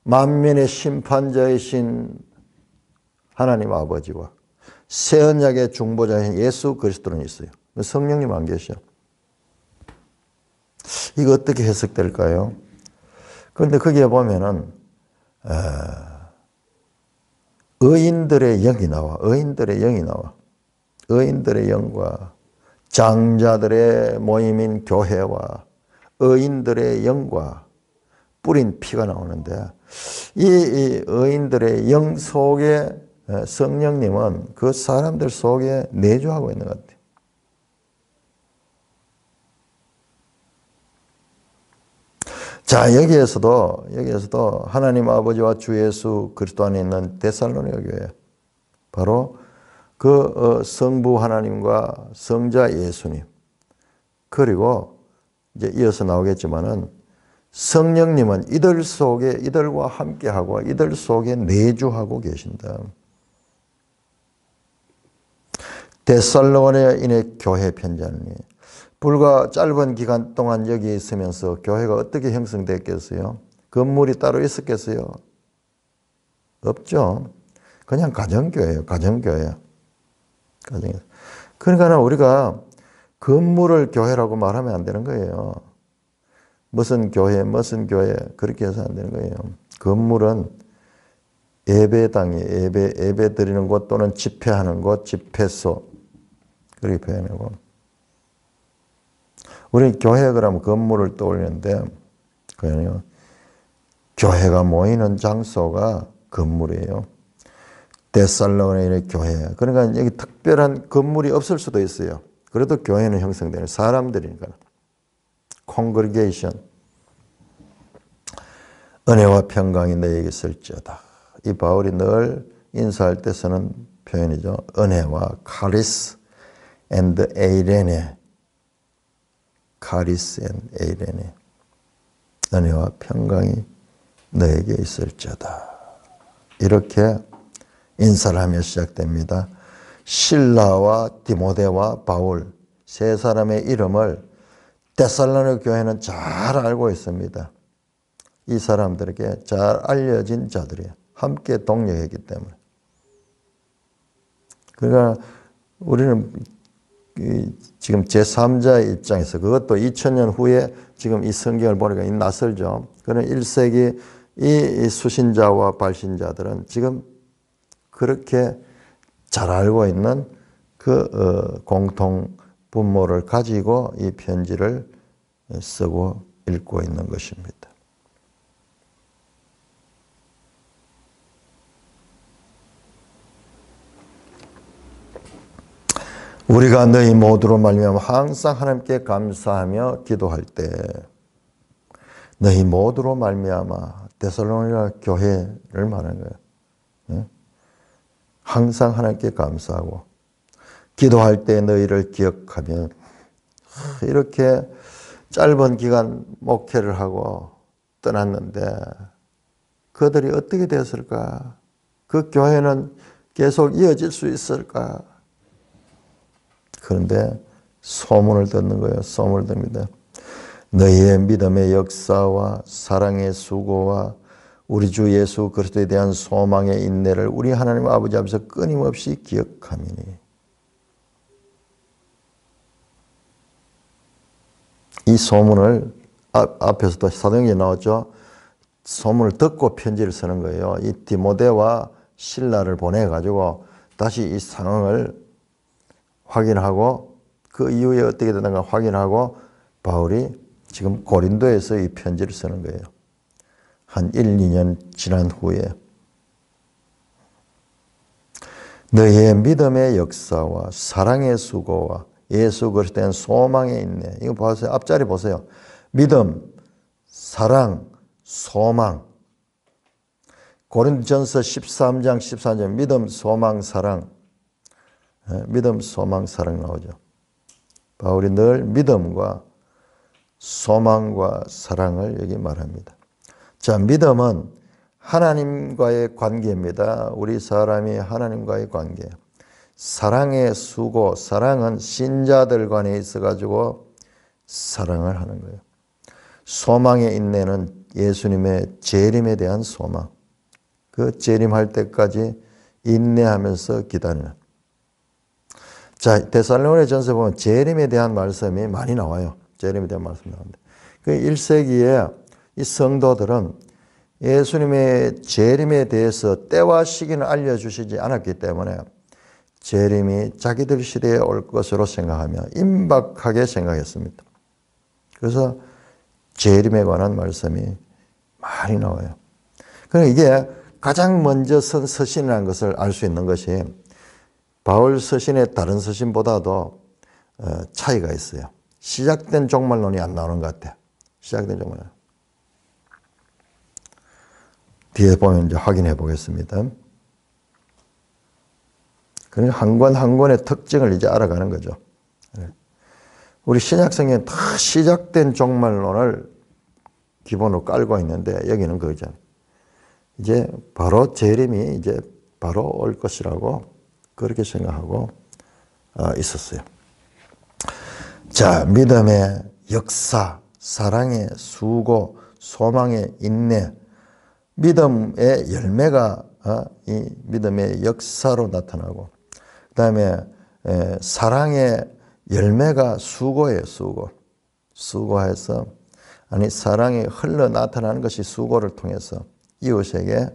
Speaker 1: 만민의 심판자이신 하나님 아버지와 새 언약의 중보자인 예수 그리스도는 있어요. 성령님 안 계셔. 이거 어떻게 해석될까요? 그런데 거기에 보면은 의인들의 영이 나와. 의인들의 영이 나와. 의인들의 영과 장자들의 모임인 교회와 의인들의 영과 뿌린 피가 나오는데 이 의인들의 영 속에 성령님은 그 사람들 속에 내주하고 있는 것 같아요. 자, 여기에서도 하나님 아버지와 주 예수 그리스도 안에 있는 데살로니가 교회, 바로 그 성부 하나님과 성자 예수님, 그리고 이제 이어서 나오겠지만은 성령님은 이들과 함께하고 이들 속에 내주하고 계신다. 데살로니가인의 교회 편지하니 불과 짧은 기간 동안 여기 있으면서 교회가 어떻게 형성됐겠어요? 건물이 따로 있었겠어요? 없죠. 그냥 가정교회예요. 가정교회. 그러니까 우리가 건물을 교회라고 말하면 안 되는 거예요. 무슨 교회 그렇게 해서 안 되는 거예요. 건물은 예배당이에요. 예배 드리는 곳 또는 집회하는 곳, 집회소, 그렇게 표현하고. 우리 교회 그러면 건물을 떠올리는데 그냥 교회가 모이는 장소가 건물이에요. 데살로니가의 교회. 그러니까 여기 특별한 건물이 없을 수도 있어요. 그래도 교회는 형성되는 사람들이니까. congregation. 은혜와 평강이 너에게 있을지어다. 이 바울이 늘 인사할 때 쓰는 표현이죠. 은혜와 카리스 and 에이레네. 카리스 앤 에이레네. 은혜와 평강이 너에게 있을지어다. 이렇게 인사를 하며 시작됩니다. 실라와 디모데와 바울 세 사람의 이름을 데살로니가 교회는 잘 알고 있습니다. 이 사람들에게 잘 알려진 자들이에요. 함께 동력했기 때문에. 그러니까 우리는 지금 제3자의 입장에서 그것도 2000년 후에 지금 이 성경을 보니까 낯설죠. 그런 1세기 이 수신자와 발신자들은 지금 그렇게 잘 알고 있는 그 공통 분모를 가지고 이 편지를 쓰고 읽고 있는 것입니다. 우리가 너희 모두로 말미암아 항상 하나님께 감사하며 기도할 때 너희 모두로 말미암아 데살로니가 교회를 말하는 거예요. 항상 하나님께 감사하고 기도할 때 너희를 기억하며 이렇게 짧은 기간 목회를 하고 떠났는데 그들이 어떻게 됐을까? 그 교회는 계속 이어질 수 있을까? 그런데 소문을 듣는 거예요. 소문을 듭니다. 너희의 믿음의 역사와 사랑의 수고와 우리 주 예수 그리스도에 대한 소망의 인내를 우리 하나님 아버지 앞에서 끊임없이 기억하미니. 이 소문을 앞에서도 사도행전에 나왔죠. 소문을 듣고 편지를 쓰는 거예요. 이 디모데와 실라를 보내가지고 다시 이 상황을 확인하고 그 이후에 어떻게 되는가 확인하고 바울이 지금 고린도에서 이 편지를 쓰는 거예요. 한 1, 2년 지난 후에 너희의 믿음의 역사와 사랑의 수고와 예수 그리스도에 대한 소망의 인내. 이거 보세요. 앞자리 보세요. 믿음, 사랑, 소망. 고린도전서 13장 14절 믿음, 소망, 사랑. 믿음, 소망, 사랑 나오죠. 바울이 늘 믿음과 소망과 사랑을 여기 말합니다. 자, 믿음은 하나님과의 관계입니다. 우리 사람이 하나님과의 관계. 사랑의 수고, 사랑은 신자들 간에 있어가지고 사랑을 하는 거예요. 소망의 인내는 예수님의 재림에 대한 소망. 그 재림할 때까지 인내하면서 기다리는. 자, 데살로니가 전서 보면 재림에 대한 말씀이 많이 나와요. 재림에 대한 말씀이 나옵니다. 그 1세기에 이 성도들은 예수님의 재림에 대해서 때와 시기는 알려주시지 않았기 때문에 재림이 자기들 시대에 올 것으로 생각하며 임박하게 생각했습니다. 그래서 재림에 관한 말씀이 많이 나와요. 그러니까 이게 가장 먼저 쓴 서신이라는 것을 알 수 있는 것이 바울 서신의 다른 서신보다도 차이가 있어요. 시작된 종말론이 안 나오는 것 같아요. 시작된 종말론. 뒤에 보면 이제 확인해 보겠습니다. 그러니까 한 권 한 권의 특징을 이제 알아가는 거죠. 우리 신약성경은 다 시작된 종말론을 기본으로 깔고 있는데 여기는 그거잖아요. 이제 바로 재림이 이제 바로 올 것이라고 그렇게 생각하고 있었어요. 자, 믿음의 역사, 사랑의 수고, 소망의 인내, 믿음의 열매가 이 믿음의 역사로 나타나고, 그 다음에 사랑의 열매가 수고예요, 수고. 수고해서, 아니, 사랑이 흘러 나타나는 것이 수고를 통해서 이웃에게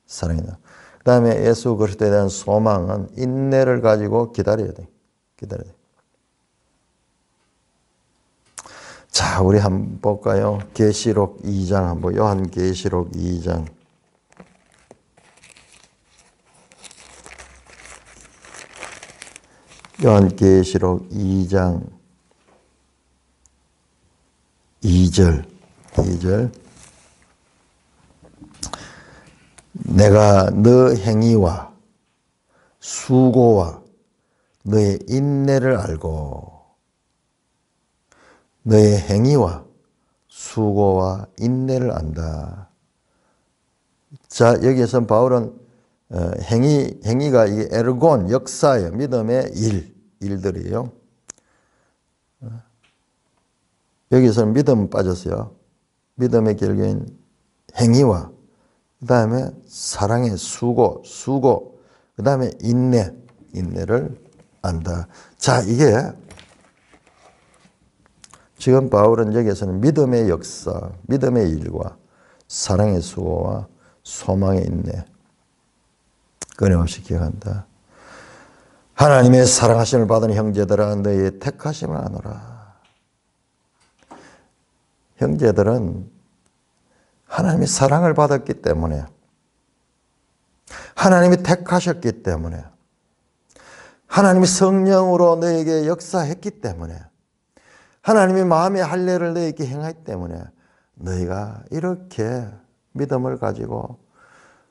Speaker 1: 사랑이 나. 그 다음에 예수 그리스도에 대한 소망은 인내를 가지고 기다려야 돼. 기다려야 돼. 자, 우리 한번 볼까요? 계시록 2장 한번, 요한계시록 2장. 요한계시록 2장 2절. 내가 너 행위와 수고와 너의 인내를 알고, 너의 행위와 수고와 인내를 안다. 자, 여기에서 바울은 행위가 이 에르곤, 역사예요. 믿음의 일들이에요. 여기서는 믿음 빠졌어요. 믿음의 결국엔 행위와, 그 다음에 사랑의 수고, 그 다음에 인내를 안다. 자, 이게 지금 바울은 여기에서는 믿음의 역사, 믿음의 일과 사랑의 수고와 소망의 인내, 끊임없이 기억한다. 하나님의 사랑하심을 받은 형제들아, 너희의 택하심을 아노라. 형제들은 하나님의 사랑을 받았기 때문에, 하나님이 택하셨기 때문에, 하나님이 성령으로 너에게 역사했기 때문에, 하나님이 마음의 할례를 너에게 행하기 때문에 너희가 이렇게 믿음을 가지고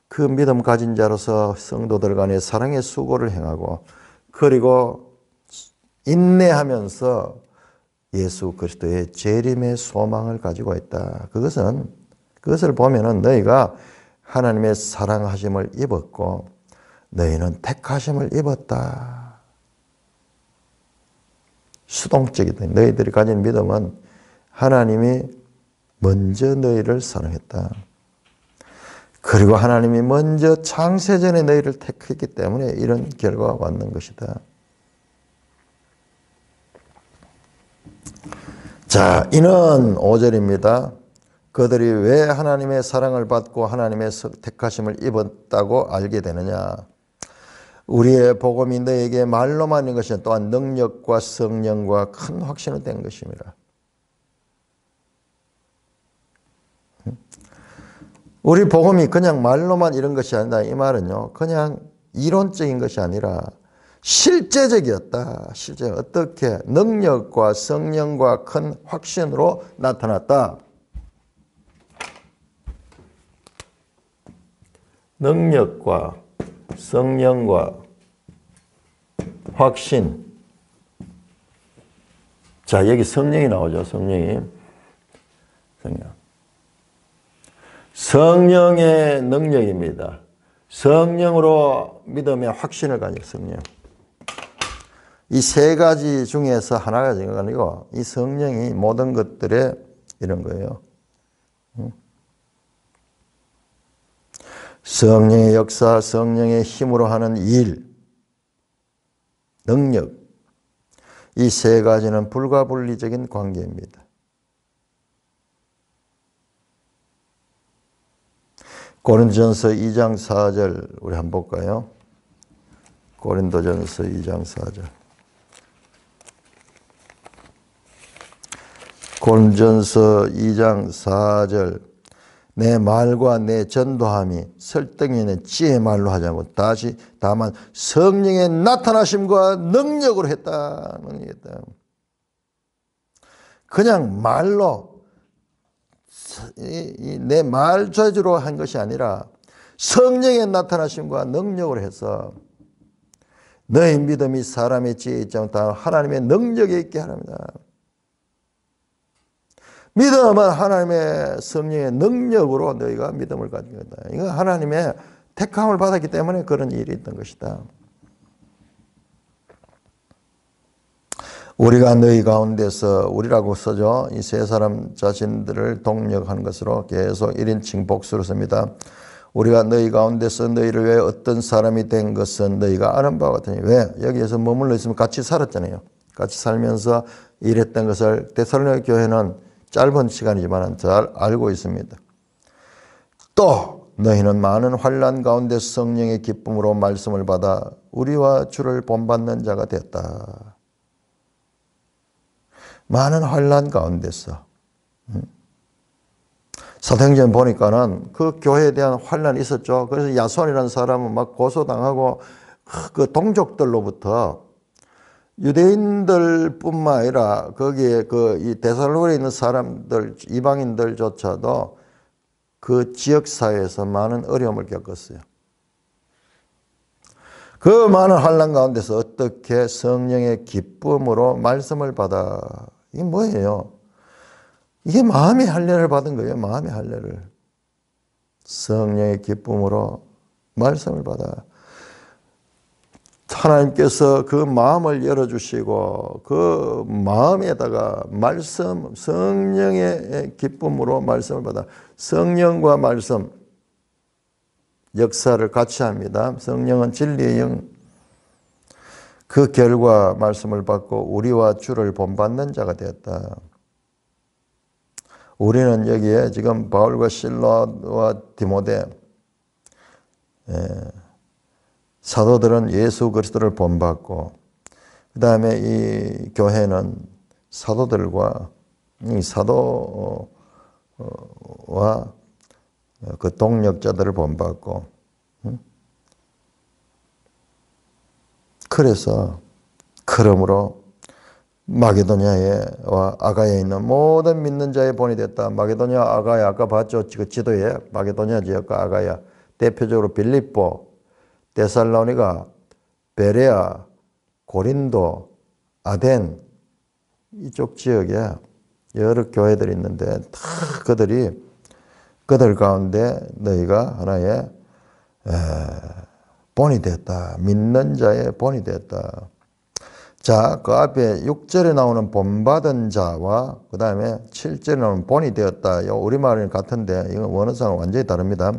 Speaker 1: 그 믿음 가진 자로서 성도들 간의 사랑의 수고를 행하고, 그리고 인내하면서 예수 그리스도의 재림의 소망을 가지고 있다. 그것을 보면은 너희가 하나님의 사랑하심을 입었고 너희는 택하심을 입었다. 수동적이다. 너희들이 가진 믿음은 하나님이 먼저 너희를 사랑했다. 그리고 하나님이 먼저 창세전에 너희를 택했기 때문에 이런 결과가 왔는 것이다. 자, 이는 5절입니다. 그들이 왜 하나님의 사랑을 받고 하나님의 택하심을 입었다고 알게 되느냐. 우리의 복음이 너에게 말로만 있는 것이 아니라 또한 능력과 성령과 큰 확신을 된 것입니다. 우리 복음이 그냥 말로만 이런 것이 아니다. 이 말은요, 그냥 이론적인 것이 아니라 실제적이었다. 실제 어떻게 능력과 성령과 큰 확신으로 나타났다. 능력과 성령과 확신. 자, 여기 성령이 나오죠. 성령의 능력입니다. 성령으로 믿음의 확신을 가진 성령. 이 세 가지 중에서 하나가 아니고 이 성령이 모든 것들에 이런 거예요. 성령의 역사, 성령의 힘으로 하는 일, 능력, 이 세 가지는 불가분리적인 관계입니다. 고린도전서 2장 4절 우리 한번 볼까요? 고린도전서 2장 4절. 고린도전서 2장 4절. 내 말과 내 전도함이 설득인의 지혜의 말로 하지 않고 다만 성령의 나타나심과 능력으로 했다. 그냥 말로 내 말좌주로 한 것이 아니라 성령의 나타나심과 능력으로 해서 너희 믿음이 사람의 지혜에 있지 않고 하나님의 능력에 있게 하랍니다. 믿음은 하나님의 성령의 능력으로 너희가 믿음을 가지고 있다. 이건 하나님의 택함을 받았기 때문에 그런 일이 있던 것이다. 우리가 너희 가운데서 우리라고 써죠. 이 세 사람 자신들을 동력한 것으로 계속 1인칭 복수로 씁니다. 우리가 너희 가운데서 너희를 위해 어떤 사람이 된 것은 너희가 아는 바와 같으니. 왜? 여기에서 머물러 있으면 같이 살았잖아요. 같이 살면서 일했던 것을 데살로니가 교회는 짧은 시간이지만 잘 알고 있습니다. 또 너희는 많은 환난 가운데 성령의 기쁨으로 말씀을 받아 우리와 주를 본받는 자가 되었다. 많은 환난 가운데서 사도행전 보니까는 그 교회에 대한 환난이 있었죠. 그래서 야손이라는 사람은 막 고소당하고 그 동족들로부터 유대인들뿐만 아니라 거기에 이 데살로니가에 있는 사람들, 이방인들조차도 그 지역 사회에서 많은 어려움을 겪었어요. 그 많은 환난 가운데서 어떻게 성령의 기쁨으로 말씀을 받아. 이게 뭐예요? 이게 마음의 할례를 받은 거예요. 마음의 할례를. 성령의 기쁨으로 말씀을 받아. 하나님께서 그 마음을 열어주시고 그 마음에다가 말씀, 성령의 기쁨으로 말씀을 받아. 성령과 말씀 역사를 같이 합니다. 성령은 진리의 영. 그 결과 말씀을 받고 우리와 주를 본받는 자가 되었다. 우리는 여기에 지금 바울과 실라와 디모데 사도들은 예수 그리스도를 본받고 그 다음에 이 교회는 사도들과 이 사도와 그 동력자들을 본받고 그래서 그러므로 마게도냐와 아가야에 있는 모든 믿는 자의 본이 됐다. 마게도냐, 아가야 아까 봤죠? 그 지도에 마게도냐 지역과 아가야 대표적으로 빌립보, 데살로니가, 베레아, 고린도, 아덴 이쪽 지역에 여러 교회들이 있는데 다 그들 가운데 너희가 하나의 본이 됐다. 믿는 자의 본이 됐다. 자, 그 앞에 6절에 나오는 본받은 자와 그 다음에 7절에 나오는 본이 되었다. 우리말은 같은데 이건 원어상은 완전히 다릅니다.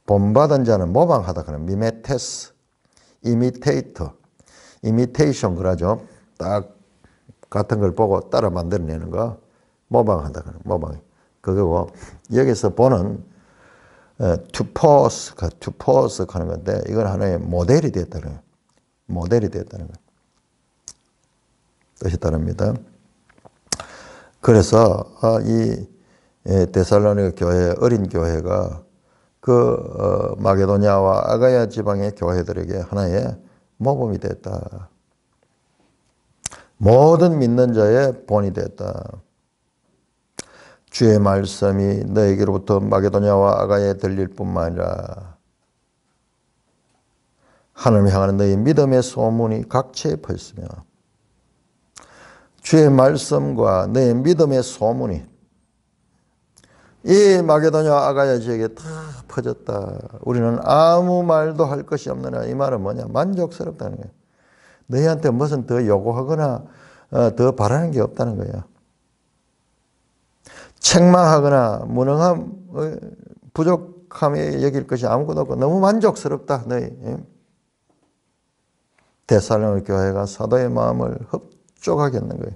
Speaker 1: 본받은 자는 모방하다 그러면 미메테스, 이미테이터, 이미테이션 그러죠. 딱 같은 걸 보고 따라 만들어내는 거 모방하다 그러면 모방. 그거고 여기서 보는 투포스 하는 건데 이건 하나의 모델이 됐다는 거예요. 모델이 됐다는 거예요. 뜻이 다릅니다. 그래서 이 데살로니가 교회, 어린 교회가 그 마게도냐와 아가야 지방의 교회들에게 하나의 모범이 됐다. 모든 믿는 자의 본이 됐다. 주의 말씀이 너에게로부터 마게도냐와 아가야에 들릴 뿐만 아니라 하나님을 향하는 너희 믿음의 소문이 각처에 퍼있으며 주의 말씀과 너의 믿음의 소문이 이 마게도냐 아가야 지역에 다 퍼졌다. 우리는 아무 말도 할 것이 없느냐. 이 말은 뭐냐? 만족스럽다는 거예요. 너희한테 무슨 더 요구하거나 더 바라는 게 없다는 거예요. 책망하거나 무능함, 부족함에 여길 것이 아무것도 없고 너무 만족스럽다. 너희 데살로니가 교회가 사도의 마음을 흡족하게 했는 거예요.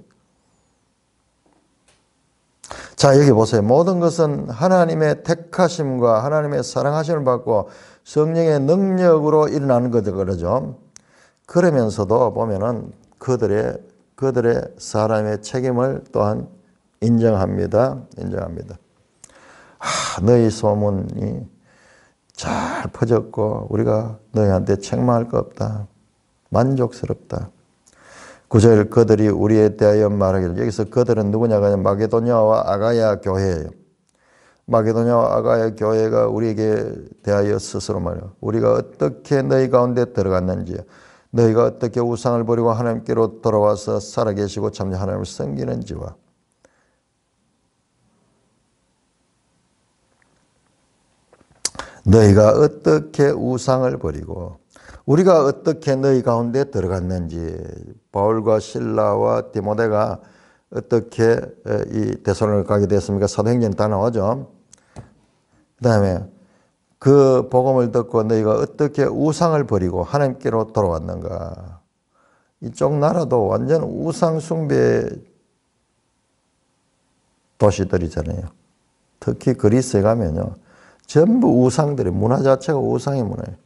Speaker 1: 자, 여기 보세요. 모든 것은 하나님의 택하심과 하나님의 사랑하심을 받고 성령의 능력으로 일어나는 거죠. 그러죠. 그러면서도 보면은 그들의 사람의 책임을 또한 인정합니다. 너희 소문이 잘 퍼졌고 우리가 너희한테 책망할 거 없다. 만족스럽다. 9절 그들이 우리에 대하여 말하기를, 여기서 그들은 누구냐가 마게도냐와 아가야 교회예요. 마게도냐와 아가야 교회가 우리에게 대하여 스스로 말해요. 우리가 어떻게 너희 가운데 들어갔는지, 너희가 어떻게 우상을 버리고 하나님께로 돌아와서 살아계시고 참 하나님을 섬기는지와 너희가 어떻게 우상을 버리고 우리가 어떻게 너희 가운데 들어갔는지, 바울과 실라와 디모데가 어떻게 이 데살로니가 가게 됐습니까? 사도행전 다 나오죠. 그 다음에 그 복음을 듣고 너희가 어떻게 우상을 버리고 하나님께로 돌아왔는가. 이쪽 나라도 완전 우상 숭배 도시들이잖아요. 특히 그리스에 가면요, 전부 우상들이, 문화 자체가 우상의 문화예요.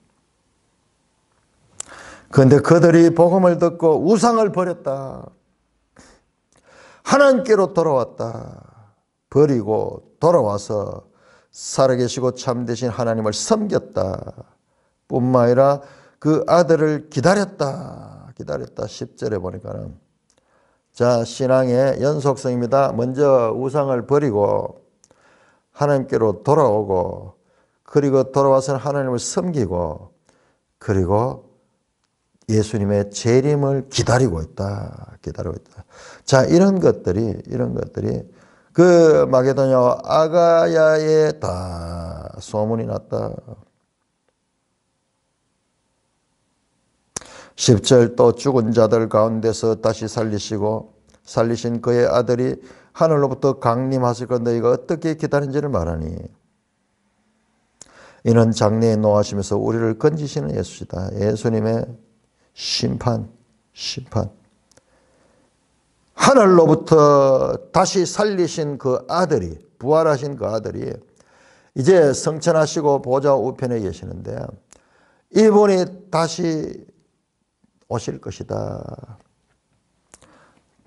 Speaker 1: 그런데 그들이 복음을 듣고 우상을 버렸다. 하나님께로 돌아왔다. 버리고 돌아와서 살아계시고 참되신 하나님을 섬겼다. 뿐만 아니라 그 아들을 기다렸다. 10절에 보니까는. 자, 신앙의 연속성입니다. 먼저 우상을 버리고 하나님께로 돌아오고, 그리고 돌아와서는 하나님을 섬기고, 그리고 예수님의 재림을 기다리고 있다. 자, 이런 것들이 그 마게도냐와 아가야에 다 소문이 났다. 10절 또 죽은 자들 가운데서 다시 살리신 그의 아들이 하늘로부터 강림하실 것 너희가 어떻게 기다린지를 말하니, 이는 장래에 노하시면서 우리를 건지시는 예수시다. 예수님의 심판. 하늘로부터 다시 살리신 그 아들이, 부활하신 그 아들이 이제 성천하시고 보좌 우편에 계시는데, 이분이 다시 오실 것이다.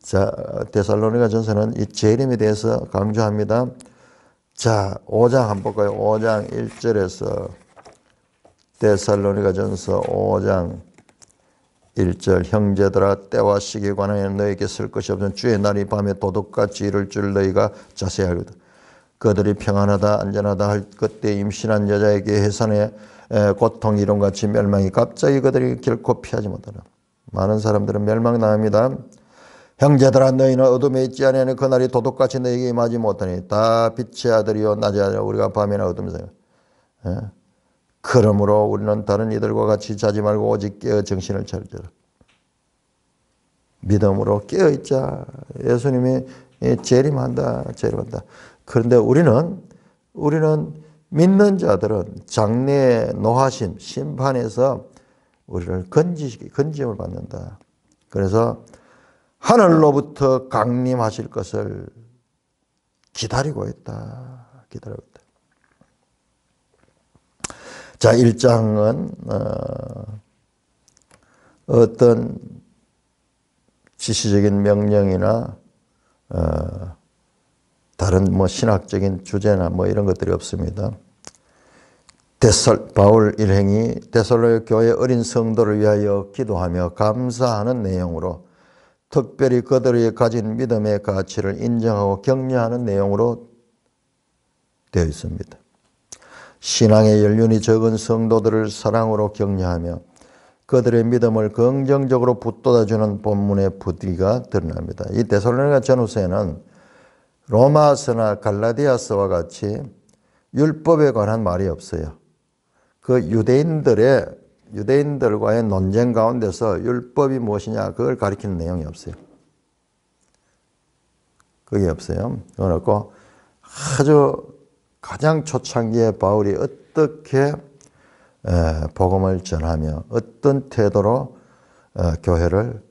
Speaker 1: 자, 데살로니가 전서는 이 재림에 대해서 강조합니다. 자, 5장 한번 볼까요? 5장 1절에서 데살로니가 전서 5장 1절, 형제들아 때와 시기에 관하여 너에게 쓸 것이 없는 주의 날이 밤에 도둑같이 이를 줄 너희가 자세히 알거든. 그들이 평안하다 안전하다 할 그때 임신한 여자에게 해산의 고통 이론같이 멸망이 갑자기 그들이 결코 피하지 못하라. 많은 사람들은 멸망당합니다. 형제들아 너희는 어둠에 있지 아니하는 그날이 도둑같이 너희에게 임하지 못하니 다 빛의 아들이요 낮의 아들이요 우리가 밤이나 어둠에서. 그러므로 우리는 다른 이들과 같이 자지 말고 오직 깨어 정신을 차리자. 믿음으로 깨어 있자. 예수님이 재림한다. 그런데 우리는 믿는 자들은 장래에 노하심, 심판에서 우리를 건짐을 받는다. 그래서 하늘로부터 강림하실 것을 기다리고 있다. 자, 1장은 어떤 지시적인 명령이나 다른 신학적인 주제나 이런 것들이 없습니다. 바울 일행이 데살로니가 교회 어린 성도를 위하여 기도하며 감사하는 내용으로, 특별히 그들이 가진 믿음의 가치를 인정하고 격려하는 내용으로 되어 있습니다. 신앙의 연륜이 적은 성도들을 사랑으로 격려하며 그들의 믿음을 긍정적으로 붙돋아주는 본문의 부디가 드러납니다. 이 데살로니가 전후서에는 로마서나 갈라디아서와 같이 율법에 관한 말이 없어요. 그 유대인들과의 논쟁 가운데서 율법이 무엇이냐 그걸 가리키는 내용이 없어요. 그게 없어요. 그건 없고 아주 가장 초창기에 바울이 어떻게 복음을 전하며 어떤 태도로 교회를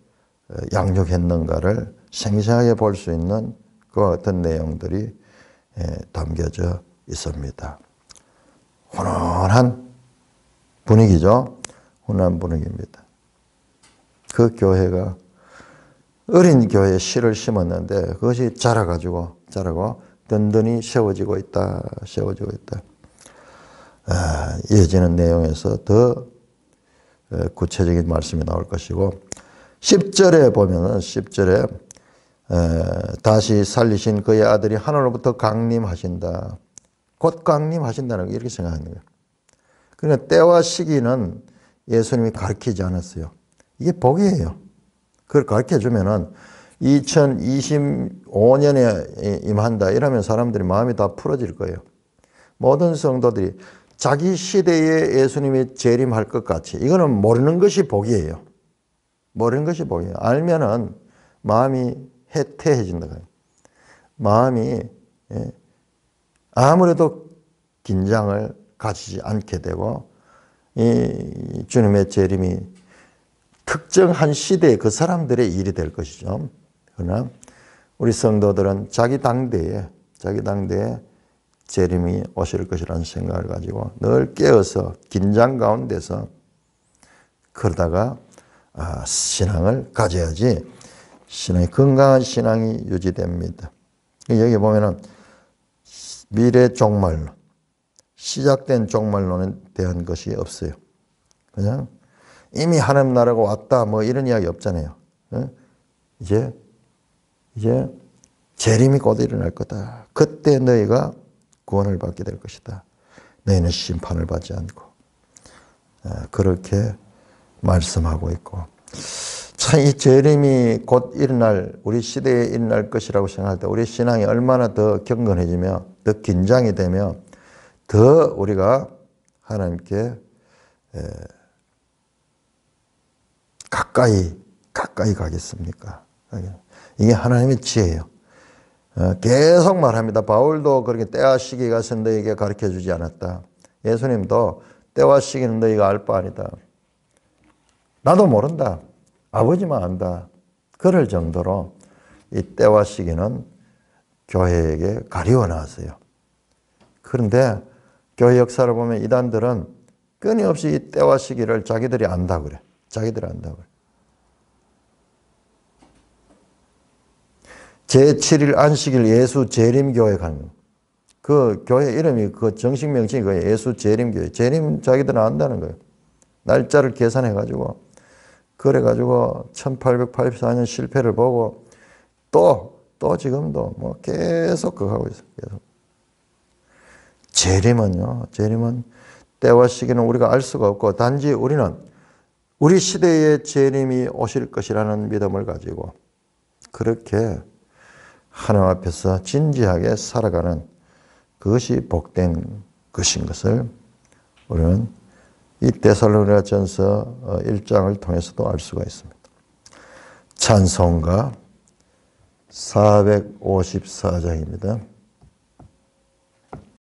Speaker 1: 양육했는가를 생생하게 볼 수 있는 그 어떤 내용들이 담겨져 있습니다. 훈훈한 분위기죠. 훈훈한 분위기입니다. 그 교회가 어린 교회에 씨를 심었는데 그것이 자라고 든든히 세워지고 있다. 이어지는 내용에서 더 구체적인 말씀이 나올 것이고 10절에 보면은 10절에 다시 살리신 그의 아들이 하늘로부터 강림하신다. 곧 강림하신다는 거 이렇게 생각하는 거예요. 그러니까 때와 시기는 예수님이 가르치지 않았어요. 이게 복이에요. 그걸 가르쳐 주면은 2025년에 임한다 이러면 사람들이 마음이 다 풀어질 거예요. 모든 성도들이 자기 시대에 예수님이 재림할 것 같이 이거는 모르는 것이 복이에요. 모르는 것이 복이에요. 알면은 마음이 해태해진다. 마음이 아무래도 긴장을 가지지 않게 되고 이 주님의 재림이 특정한 시대에 그 사람들의 일이 될 것이죠. 그러나 우리 성도들은 자기 당대에 재림이 오실 것이라는 생각을 가지고 늘 깨어서 긴장 가운데서 그러다가 신앙을 가져야지 건강한 신앙이 유지됩니다. 여기 보면은 미래 종말론, 시작된 종말론에 대한 것이 없어요. 그냥 이미 하나님 나라가 왔다 뭐 이런 이야기 없잖아요. 이제 재림이 곧 일어날 거다. 그때 너희가 구원을 받게 될 것이다. 너희는 심판을 받지 않고 그렇게 말씀하고 있고 참 이 재림이 곧 일어날 우리 시대에 일어날 것이라고 생각할 때 우리 신앙이 얼마나 더 경건해지며 더 긴장이 되며 더 우리가 하나님께 가까이 가겠습니까? 이게 하나님의 지혜예요. 계속 말합니다. 바울도 그렇게 때와 시기가 너희에게 가르쳐 주지 않았다. 예수님도 때와 시기는 너희가 알 바 아니다. 나도 모른다. 아버지만 안다. 그럴 정도로 이 때와 시기는 교회에게 가리워 놨어요. 그런데 교회 역사를 보면 이단들은 끊임없이 이 때와 시기를 자기들이 안다고 그래. 자기들이 안다고 그래. 제7일 안식일 예수 재림교회 가는 거. 그 교회 이름이 그 정식 명칭이 그 예수 재림교회. 재림 자기들은 안다는 거예요. 날짜를 계산해가지고 그래가지고 1884년 실패를 보고 또 지금도 뭐 계속 그거 하고 있어요. 계속. 재림은 때와 시기는 우리가 알 수가 없고 단지 우리는 우리 시대에 재림이 오실 것이라는 믿음을 가지고 그렇게 하나님 앞에서 진지하게 살아가는 그것이 복된 것인 것을 우리는 이 데살로니가전서 1장을 통해서도 알 수가 있습니다. 찬송가 454장입니다.